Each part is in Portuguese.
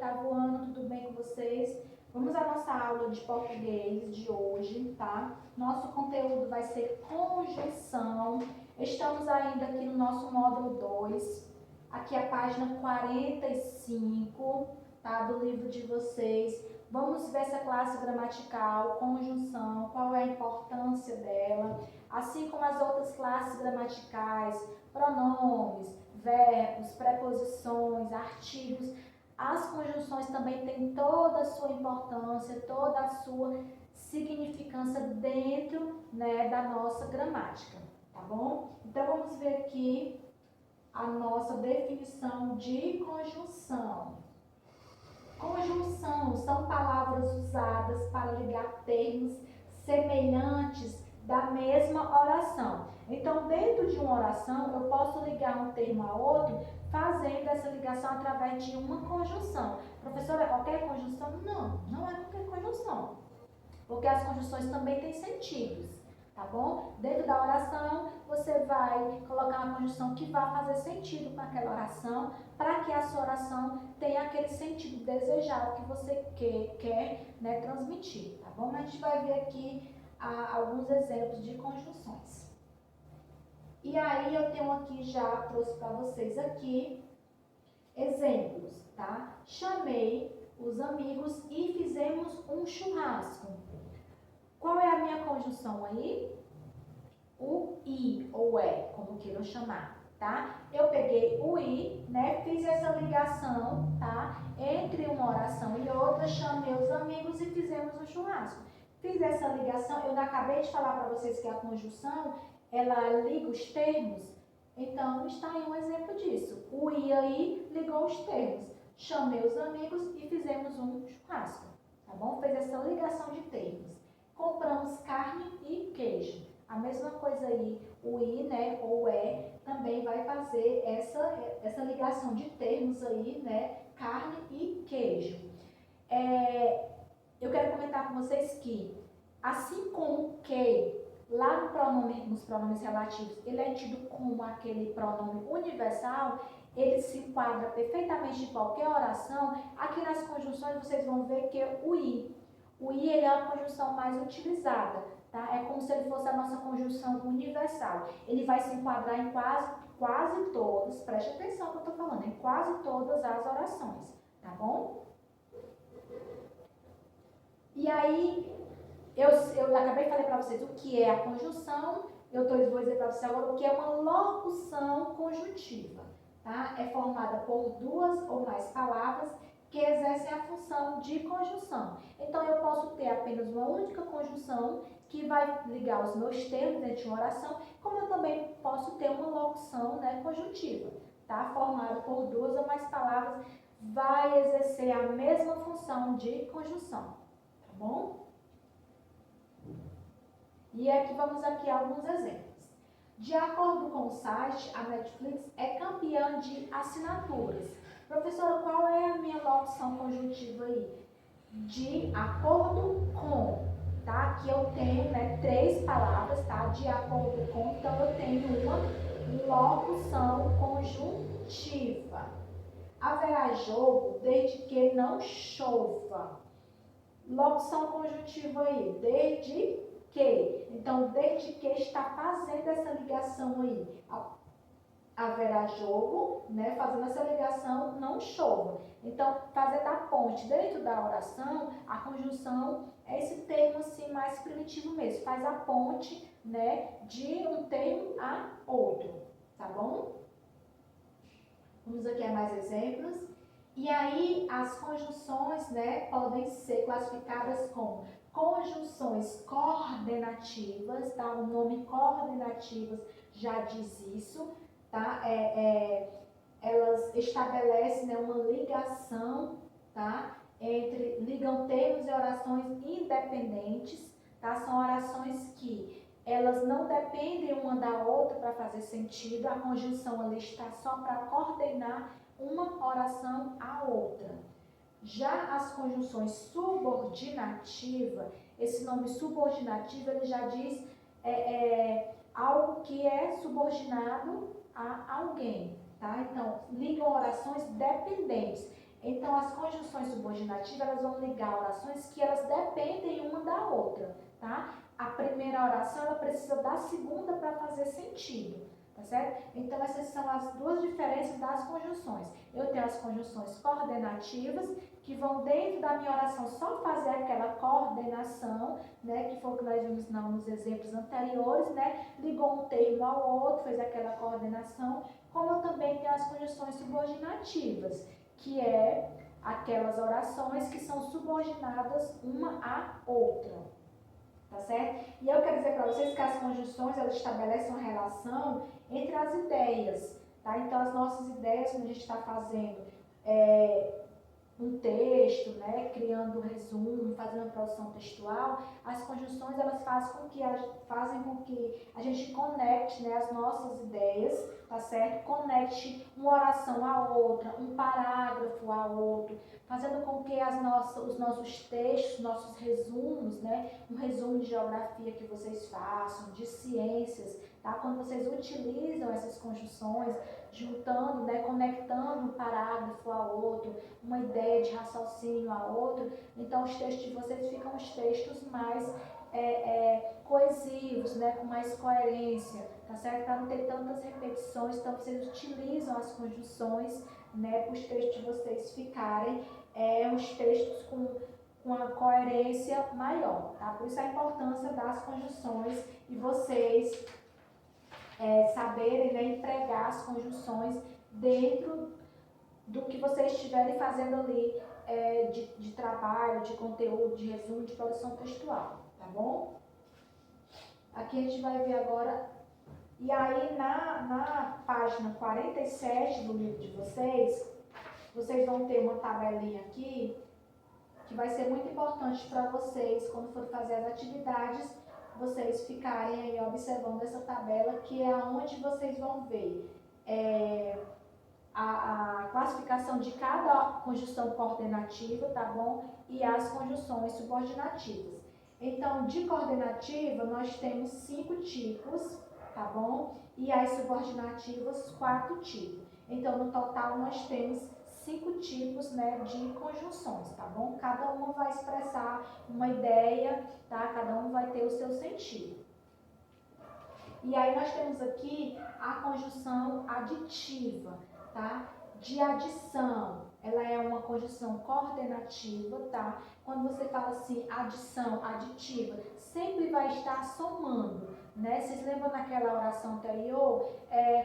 oitavo ano, tudo bem com vocês? Vamos à nossa aula de português de hoje, tá? Nosso conteúdo vai ser conjunção. Estamos ainda aqui no nosso módulo 2, aqui a página 45, tá? Do livro de vocês. Vamos ver essa classe gramatical, conjunção, qual é a importância dela, assim como as outras classes gramaticais, pronomes, verbos, preposições, artigos. As conjunções também têm toda a sua importância, toda a sua significância dentro, né, da nossa gramática, tá bom? Então, vamos ver aqui a nossa definição de conjunção. Conjunção são palavras usadas para ligar termos semelhantes da mesma oração. Então, dentro de uma oração, eu posso ligar um termo a outro fazendo essa ligação através de uma conjunção. Professora, é qualquer conjunção? Não, não é qualquer conjunção. Porque as conjunções também têm sentidos, tá bom? Dentro da oração, você vai colocar uma conjunção que vai fazer sentido com aquela oração, para que a sua oração tenha aquele sentido desejado que você quer, né, transmitir, tá bom? Mas a gente vai ver aqui alguns exemplos de conjunções. E aí eu tenho aqui, já trouxe para vocês aqui, exemplos, tá? Chamei os amigos e fizemos um churrasco. Qual é a minha conjunção aí? O I, ou é, como queiram chamar, tá? Eu peguei o I, né? Fiz essa ligação, tá? Entre uma oração e outra, chamei os amigos e fizemos um churrasco. Fiz essa ligação, eu acabei de falar para vocês que a conjunção, ela liga os termos, então está aí um exemplo disso. O I aí ligou os termos. Chamei os amigos e fizemos um churrasco, tá bom? Fez essa ligação de termos. Compramos carne e queijo. A mesma coisa aí, o I, né, ou é, também vai fazer essa ligação de termos aí, né, carne e queijo. Eu quero comentar com vocês que, assim como que, lá nos pronomes relativos, ele é tido como aquele pronome universal, ele se enquadra perfeitamente em qualquer oração. Aqui nas conjunções vocês vão ver que o I ele é a conjunção mais utilizada, tá? É como se ele fosse a nossa conjunção universal. Ele vai se enquadrar em quase todas, preste atenção no que eu estou falando, em quase todas as orações, tá bom? E aí, eu acabei de falar para vocês o que é a conjunção, vou dizer para vocês agora o que é uma locução conjuntiva, tá? É formada por duas ou mais palavras que exercem a função de conjunção. Então, eu posso ter apenas uma única conjunção que vai ligar os meus termos dentro de uma oração, como eu também posso ter uma locução, né, conjuntiva, tá? Formada por duas ou mais palavras, vai exercer a mesma função de conjunção, tá bom? E aqui vamos aqui a alguns exemplos. De acordo com o site, a Netflix é campeã de assinaturas. Professora, qual é a minha locução conjuntiva aí? De acordo com, tá? Aqui eu tenho, né, três palavras, tá? De acordo com, então eu tenho uma locução conjuntiva. Haverá jogo desde que não chova. Locução conjuntiva aí, desde que. Então, desde que está fazendo essa ligação aí. Haverá jogo, né? Fazendo essa ligação, não chova. Então, fazendo a ponte dentro da oração, a conjunção é esse termo assim mais primitivo mesmo. Faz a ponte, né, de um termo a outro, tá bom? Vamos aqui a mais exemplos. E aí, as conjunções, né, podem ser classificadas como conjunções coordenativas, tá? O nome coordenativas já diz isso, tá? Elas estabelecem, né, uma ligação, tá? Ligam termos e orações independentes, tá? São orações que elas não dependem uma da outra para fazer sentido, a conjunção ali está só para coordenar uma oração à outra. Já as conjunções subordinativas, esse nome subordinativo, ele já diz algo que é subordinado a alguém, tá? Então, ligam orações dependentes. Então, as conjunções subordinativas, elas vão ligar orações que elas dependem uma da outra, tá? A primeira oração, ela precisa da segunda para fazer sentido, tá certo? Então, essas são as duas diferenças das conjunções. Eu tenho as conjunções coordenativas, que vão dentro da minha oração só fazer aquela coordenação, né? Que foi o que nós vimos nos exemplos anteriores, né? Ligou um termo ao outro, fez aquela coordenação. Como eu também tenho as conjunções subordinativas, que é aquelas orações que são subordinadas uma à outra, tá certo? E eu quero dizer para vocês que as conjunções, elas estabelecem uma relação entre as ideias, tá? Então, as nossas ideias, quando a gente está fazendo um texto, né, criando um resumo, fazendo uma produção textual, as conjunções, elas fazem com que a gente conecte, né, as nossas ideias, tá certo? Conecte uma oração à outra, um parágrafo a outro, fazendo com que os nossos textos, nossos resumos, né, um resumo de geografia que vocês façam, de ciências, tá? Quando vocês utilizam essas conjunções, juntando, né, conectando um parágrafo a outro, uma ideia de raciocínio a outro, então os textos de vocês ficam os textos mais coesivos, né, com mais coerência, tá certo? Para não ter tantas repetições, então vocês utilizam as conjunções, né, para os textos de vocês ficarem uns textos com a coerência maior, tá? Por isso a importância das conjunções e vocês saberem, né, empregar as conjunções dentro do que vocês estiverem fazendo ali de trabalho, de conteúdo, de resumo, de produção textual, tá bom? Aqui a gente vai ver agora, e aí na página 47 do livro de vocês vão ter uma tabelinha aqui, que vai ser muito importante para vocês, quando for fazer as atividades, vocês ficarem aí observando essa tabela, que é onde vocês vão ver a classificação de cada conjunção coordenativa, tá bom? E as conjunções subordinativas. Então, de coordenativa, nós temos 5 tipos, tá bom? E as subordinativas, 4 tipos. Então, no total, nós temos 5 tipos, né, de conjunções, tá bom? Cada uma vai expressar uma ideia, tá? Cada um vai ter o seu sentido. E aí nós temos aqui a conjunção aditiva, tá? De adição, ela é uma conjunção coordenativa, tá? Quando você fala assim, adição, aditiva, sempre vai estar somando, né? Vocês lembram naquela oração anterior?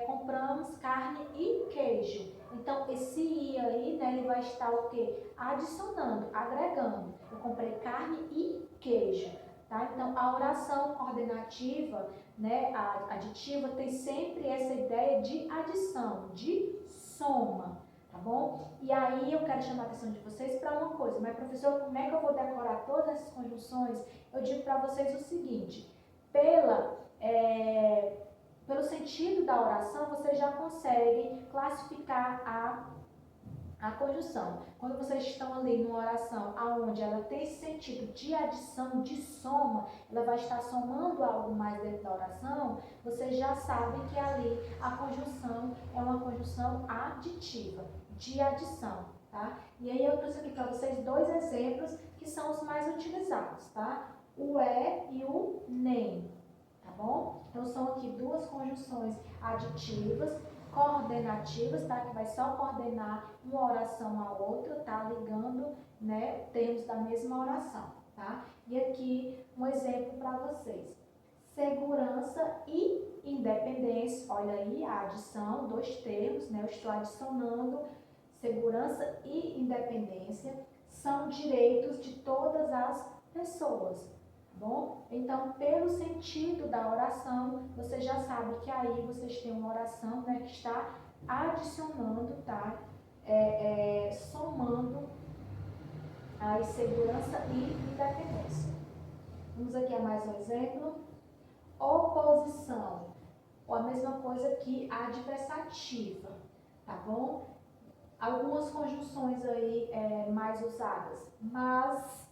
Compramos carne e queijo. Então, esse i aí, né, ele vai estar o quê? Adicionando, agregando. Eu comprei carne e queijo, tá? Então, a oração coordenativa, né, a aditiva, tem sempre essa ideia de adição, de soma, tá bom? E aí eu quero chamar a atenção de vocês para uma coisa, mas professor, como é que eu vou decorar todas essas conjunções? Eu digo para vocês o seguinte, pelo sentido da oração, você já consegue classificar a conjunção. Quando vocês estão ali numa oração onde ela tem esse sentido de adição, de soma, ela vai estar somando algo mais dentro da oração, vocês já sabem que ali a conjunção é uma conjunção aditiva, de adição, tá? E aí eu trouxe aqui para vocês 2 exemplos que são os mais utilizados, tá? O e o nem, tá bom? Então são aqui 2 conjunções aditivas, coordenativas, tá? Que vai só coordenar uma oração a outra, tá? Ligando, né, termos da mesma oração, tá? E aqui um exemplo para vocês. Segurança e independência, olha aí a adição, 2 termos, né? Eu estou adicionando segurança e independência, são direitos de todas as pessoas. Bom, então, pelo sentido da oração, você já sabe que aí vocês têm uma oração, né, que está adicionando, tá? Somando a segurança e independência. Vamos aqui a mais um exemplo. Oposição, ou a mesma coisa que adversativa, tá bom? Algumas conjunções aí mais usadas, mas,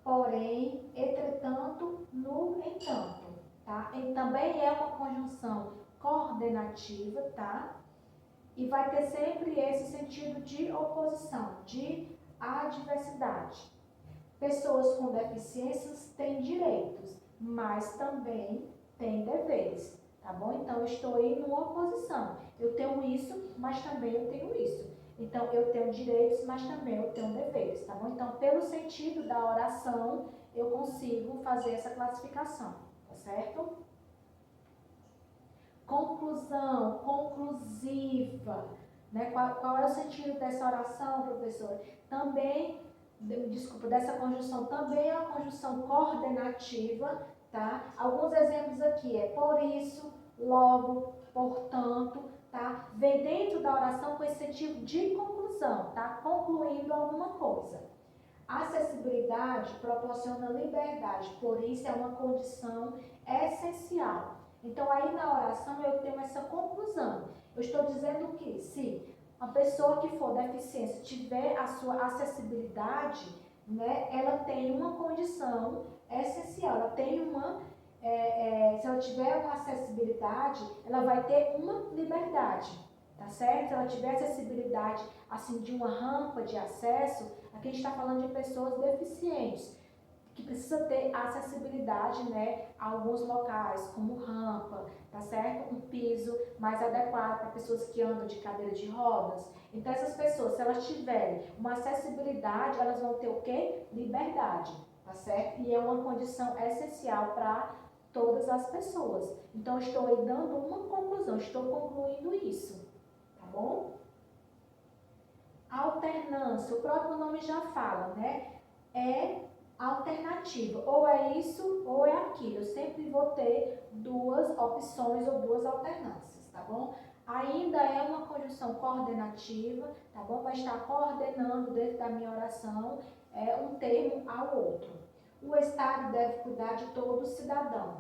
porém, entretanto, no entanto, tá? E também é uma conjunção coordenativa, tá? E vai ter sempre esse sentido de oposição, de adversidade. Pessoas com deficiências têm direitos, mas também têm deveres, tá bom? Então, eu estou aí numa oposição. Eu tenho isso, mas também eu tenho isso. Então, eu tenho direitos, mas também eu tenho deveres, tá bom? Então, pelo sentido da oração, eu consigo fazer essa classificação, tá certo? Conclusão, conclusiva, né? Qual é o sentido dessa oração, professora? Também, desculpa, dessa conjunção, também é uma conjunção coordenativa, tá? Alguns exemplos aqui é por isso, logo, portanto, tá? Vem dentro da oração com esse sentido de conclusão, tá? Concluindo alguma coisa. Acessibilidade proporciona liberdade, por isso é uma condição essencial. Então, aí na oração eu tenho essa conclusão. Eu estou dizendo que se a pessoa que for deficiente tiver a sua acessibilidade, né, ela tem uma condição essencial, ela tem uma, se ela tiver uma acessibilidade, ela vai ter uma liberdade, tá certo? Se ela tiver acessibilidade, assim, de uma rampa de acesso, aqui a gente está falando de pessoas deficientes, que precisa ter acessibilidade, né, a alguns locais, como rampa, tá certo? Um piso mais adequado para pessoas que andam de cadeira de rodas. Então, essas pessoas, se elas tiverem uma acessibilidade, elas vão ter o quê? Liberdade, tá certo? E é uma condição essencial para todas as pessoas. Então, estou aí dando uma conclusão, estou concluindo isso, tá bom? Alternância, o próprio nome já fala, né? É alternativa, ou é isso ou é aquilo. Eu sempre vou ter duas opções ou duas alternâncias, tá bom? Ainda é uma conjunção coordenativa, tá bom? Vai estar coordenando dentro da minha oração um termo ao outro. O Estado deve cuidar de todo cidadão,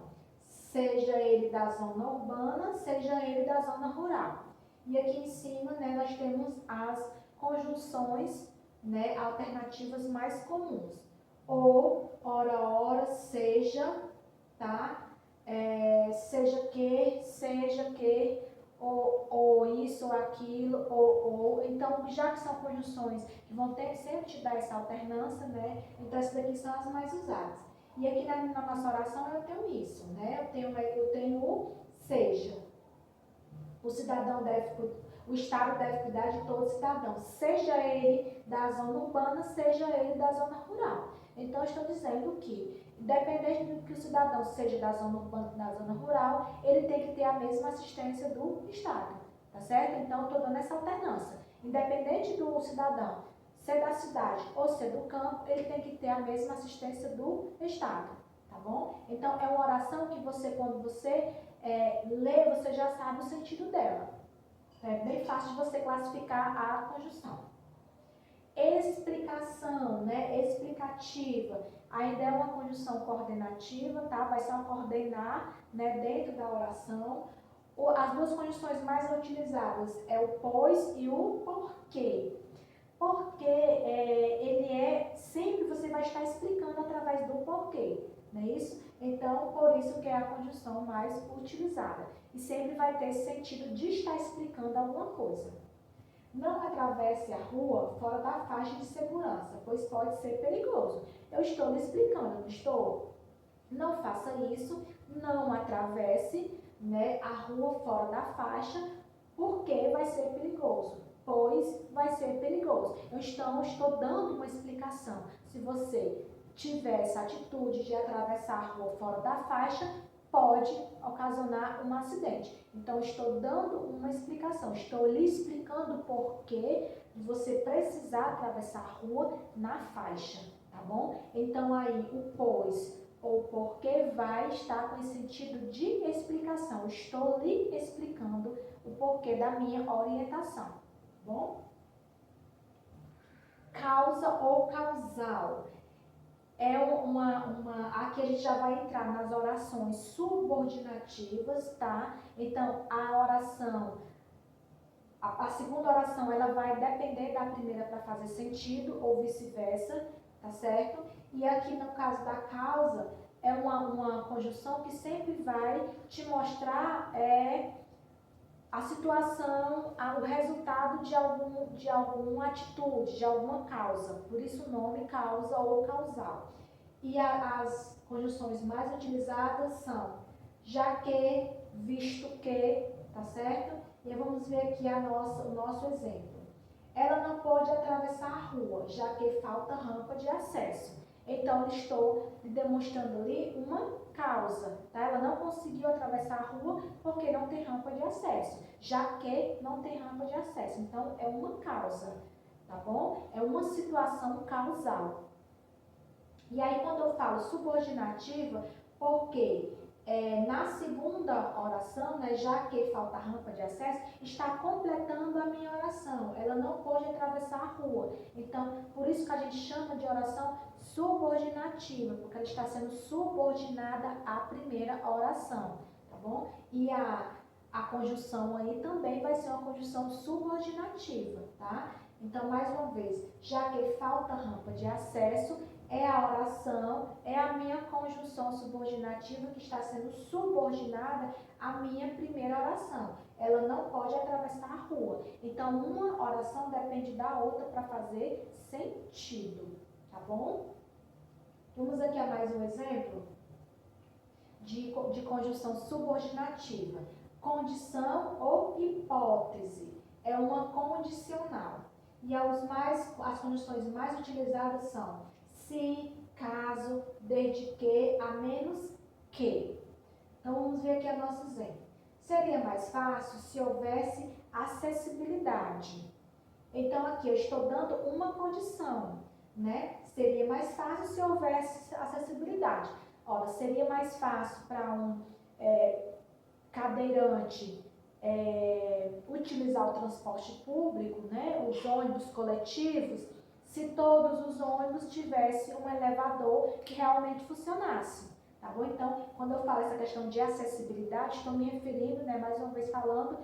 seja ele da zona urbana, seja ele da zona rural. E aqui em cima, né, nós temos as conjunções, né, alternativas mais comuns. Ou, ora, seja, tá? Seja que, ou isso, ou aquilo, ou. Então, já que são conjunções que vão ter, sempre te dar essa alternância, né? Então, essas daqui são as mais usadas. E aqui na nossa oração eu tenho isso, né? Eu tenho o seja. O cidadão o Estado deve cuidar de todo cidadão, seja ele da zona urbana, seja ele da zona rural. Então, eu estou dizendo que, independente do que o cidadão seja da zona urbana ou da zona rural, ele tem que ter a mesma assistência do Estado, tá certo? Então, eu estou dando essa alternância. Independente do cidadão ser da cidade ou ser do campo, ele tem que ter a mesma assistência do Estado, tá bom? Então, é uma oração que você, quando você lê, você já sabe o sentido dela. É bem fácil de você classificar a conjunção. Explicação, né? Explicativa. Ainda é uma conjunção coordenativa, tá? Vai só coordenar, né, dentro da oração. As duas conjunções mais utilizadas é o pois e o porquê. Porque sempre você vai estar explicando através do porquê, não é isso? Então, por isso que é a conjunção mais utilizada. E sempre vai ter esse sentido de estar explicando alguma coisa. Não atravesse a rua fora da faixa de segurança, pois pode ser perigoso. Eu estou lhe explicando, não estou? Não faça isso, não atravesse, né, a rua fora da faixa, porque vai ser perigoso. Pois vai ser perigoso. Então, estou dando uma explicação. Se você tiver essa atitude de atravessar a rua fora da faixa, pode ocasionar um acidente. Então, estou dando uma explicação, estou lhe explicando por que você precisar atravessar a rua na faixa, tá bom? Então, aí, o pois ou porquê vai estar com esse sentido de explicação. Estou lhe explicando o porquê da minha orientação, tá bom? Causa ou causal. Aqui a gente já vai entrar nas orações subordinativas, tá? Então, a segunda oração, ela vai depender da primeira para fazer sentido, ou vice-versa, tá certo? E aqui, no caso da causa, é uma conjunção que sempre vai te mostrar a situação, o resultado de alguma atitude, de alguma causa. Por isso o nome causa ou causal. E as conjunções mais utilizadas são já que, visto que, tá certo? E vamos ver aqui o nosso exemplo. Ela não pôde atravessar a rua, já que falta rampa de acesso. Então, eu estou demonstrando ali uma causa, tá? Ela não conseguiu atravessar a rua porque não tem rampa de acesso, já que não tem rampa de acesso. Então, é uma causa, tá bom? É uma situação causal. E aí, quando eu falo subordinativa, porque na segunda oração, né, já que falta rampa de acesso, está completando a minha oração. Ela não pode atravessar a rua. Então, por isso que a gente chama de oração subordinativa, porque ela está sendo subordinada à primeira oração, tá bom? E a conjunção aí também vai ser uma conjunção subordinativa, tá? Então, mais uma vez, já que falta rampa de acesso, é a oração, é a minha conjunção subordinativa que está sendo subordinada à minha primeira oração. Ela não pode atravessar a rua. Então, uma oração depende da outra para fazer sentido, tá bom? Vamos aqui a mais um exemplo de conjunção subordinativa. Condição ou hipótese é uma condicional. E as condições mais utilizadas são se, caso, desde que, a menos que. Então, vamos ver aqui o nosso exemplo. Seria mais fácil se houvesse acessibilidade. Então, aqui eu estou dando uma condição, né? Seria mais fácil se houvesse acessibilidade. Ora, seria mais fácil para um cadeirante utilizar o transporte público, né? Os ônibus coletivos, se todos os ônibus tivessem um elevador que realmente funcionasse, tá bom? Então, quando eu falo essa questão de acessibilidade, estou me referindo, né, mais uma vez falando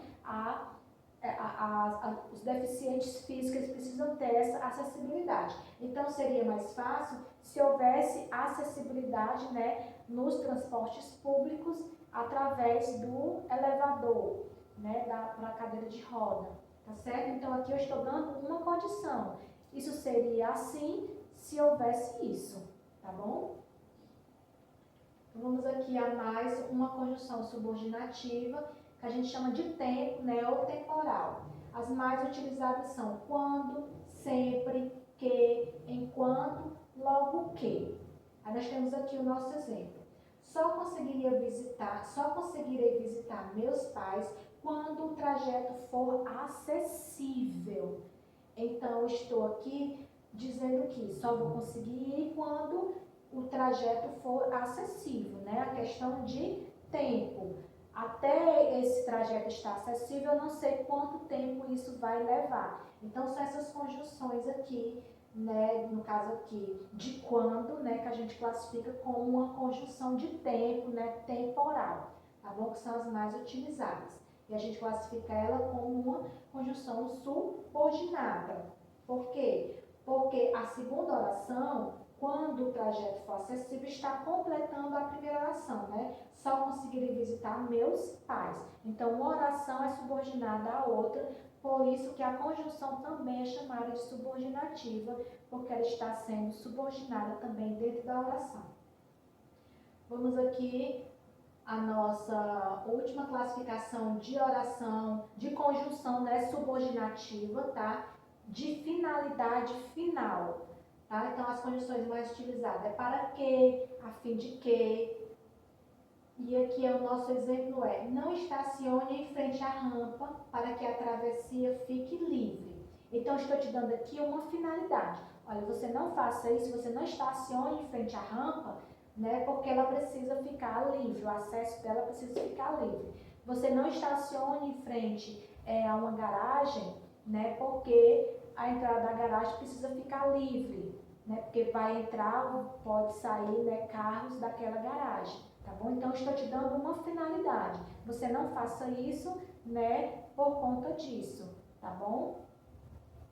os deficientes físicos, eles precisam ter essa acessibilidade. Então, seria mais fácil se houvesse acessibilidade, né, nos transportes públicos através do elevador, né, para a cadeira de roda, tá certo? Então, aqui eu estou dando uma condição. Isso seria assim se houvesse isso, tá bom? Então, vamos aqui a mais uma conjunção subordinativa, que a gente chama de tempo, né, ou temporal. As mais utilizadas são quando, sempre, que, enquanto, logo que. Aí nós temos aqui o nosso exemplo. Só conseguirei visitar meus pais quando o trajeto for acessível. Então, estou aqui dizendo que só vou conseguir ir quando o trajeto for acessível, né? A questão de tempo. Até esse trajeto estar acessível, eu não sei quanto tempo isso vai levar. Então, são essas conjunções aqui, né? No caso aqui, de quando, né? Que a gente classifica como uma conjunção de tempo, né? Temporal, tá bom? Que são as mais utilizadas. E a gente classifica ela como uma conjunção subordinada. Por quê? Porque a segunda oração, quando o trajeto for acessível, está completando a primeira oração, né? Só conseguirei visitar meus pais. Então, uma oração é subordinada à outra, por isso que a conjunção também é chamada de subordinativa, porque ela está sendo subordinada também dentro da oração. Vamos aqui a nossa última classificação de oração, de conjunção, né, subordinativa, tá? De finalidade final, tá? Então, as conjunções mais utilizadas é para que, a fim de que. E aqui o nosso exemplo é: não estacione em frente à rampa para que a travessia fique livre. Então, estou te dando aqui uma finalidade. Olha, você não faça isso, você não estacione em frente à rampa, né, porque ela precisa ficar livre, o acesso dela precisa ficar livre. Você não estacione em frente a uma garagem, né, porque a entrada da garagem precisa ficar livre, né, porque vai entrar, pode sair, né, carros daquela garagem, tá bom? Então, estou te dando uma finalidade. Você não faça isso, né, por conta disso, tá bom?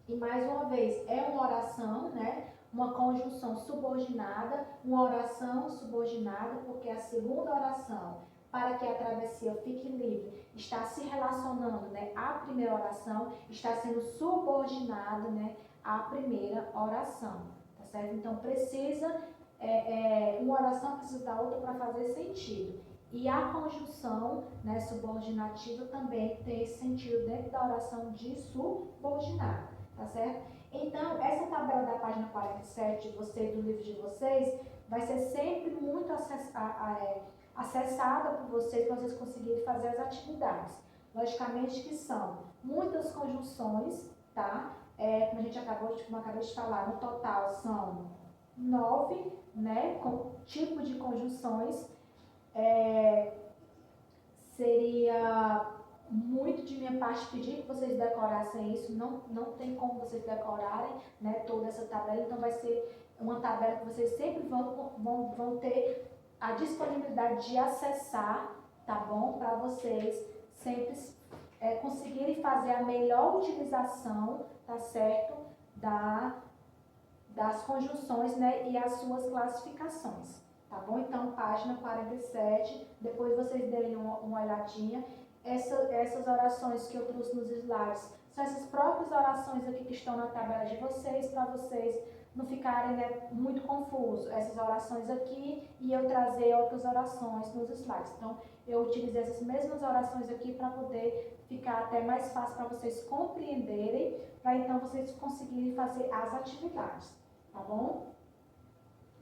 E mais uma vez, é uma oração, né? Uma conjunção subordinada, uma oração subordinada, porque a segunda oração para que a travessia fique livre, está se relacionando, né, à primeira oração, está sendo subordinado, né, à primeira oração, tá certo? Então precisa, uma oração precisa da outra para fazer sentido. E a conjunção, né, subordinativa também tem esse sentido dentro da oração de subordinado, tá certo? Então, essa tabela da página 47 de vocês, do livro de vocês, vai ser sempre muito acessada por vocês, para vocês conseguirem fazer as atividades. Logicamente que são muitas conjunções, tá? Como a gente como eu acabei de falar, no total são 9, né, tipos de conjunções. Seria muito de minha parte pedir que vocês decorassem isso, não tem como vocês decorarem, né, toda essa tabela, então vai ser uma tabela que vocês sempre vão ter a disponibilidade de acessar, tá bom? Para vocês sempre conseguirem fazer a melhor utilização, tá certo? Das conjunções, né, e as suas classificações, tá bom? Então, página 47, depois vocês deem uma olhadinha. Essas orações que eu trouxe nos slides são essas próprias orações aqui que estão na tabela de vocês, para vocês não ficarem, né, muito confusos. Essas orações aqui e eu trazer outras orações nos slides. Então, eu utilizei essas mesmas orações aqui para poder ficar até mais fácil para vocês compreenderem, para então vocês conseguirem fazer as atividades, tá bom?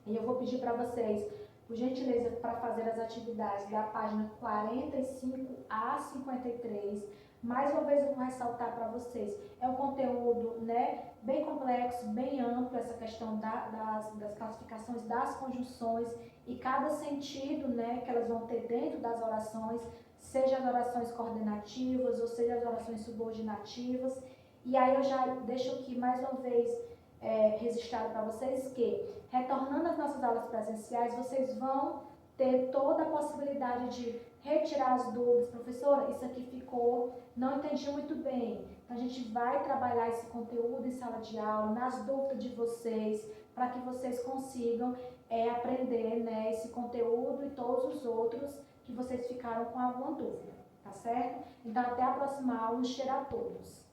E eu vou pedir para vocês, por gentileza, para fazer as atividades da página 45 a 53. Mais uma vez eu vou ressaltar para vocês, é um conteúdo, né, bem complexo, bem amplo, essa questão das classificações das conjunções e cada sentido, né, que elas vão ter dentro das orações, seja as orações coordenativas ou seja as orações subordinativas. E aí eu já deixo aqui mais uma vez registrado para vocês que, retornando às nossas aulas presenciais, vocês vão ter toda a possibilidade de retirar as dúvidas. Professora, isso aqui ficou, não entendi muito bem. Então, a gente vai trabalhar esse conteúdo em sala de aula, nas dúvidas de vocês, para que vocês consigam aprender, né, esse conteúdo e todos os outros que vocês ficaram com alguma dúvida, tá certo? Então, até a próxima aula. Um cheiro a todos.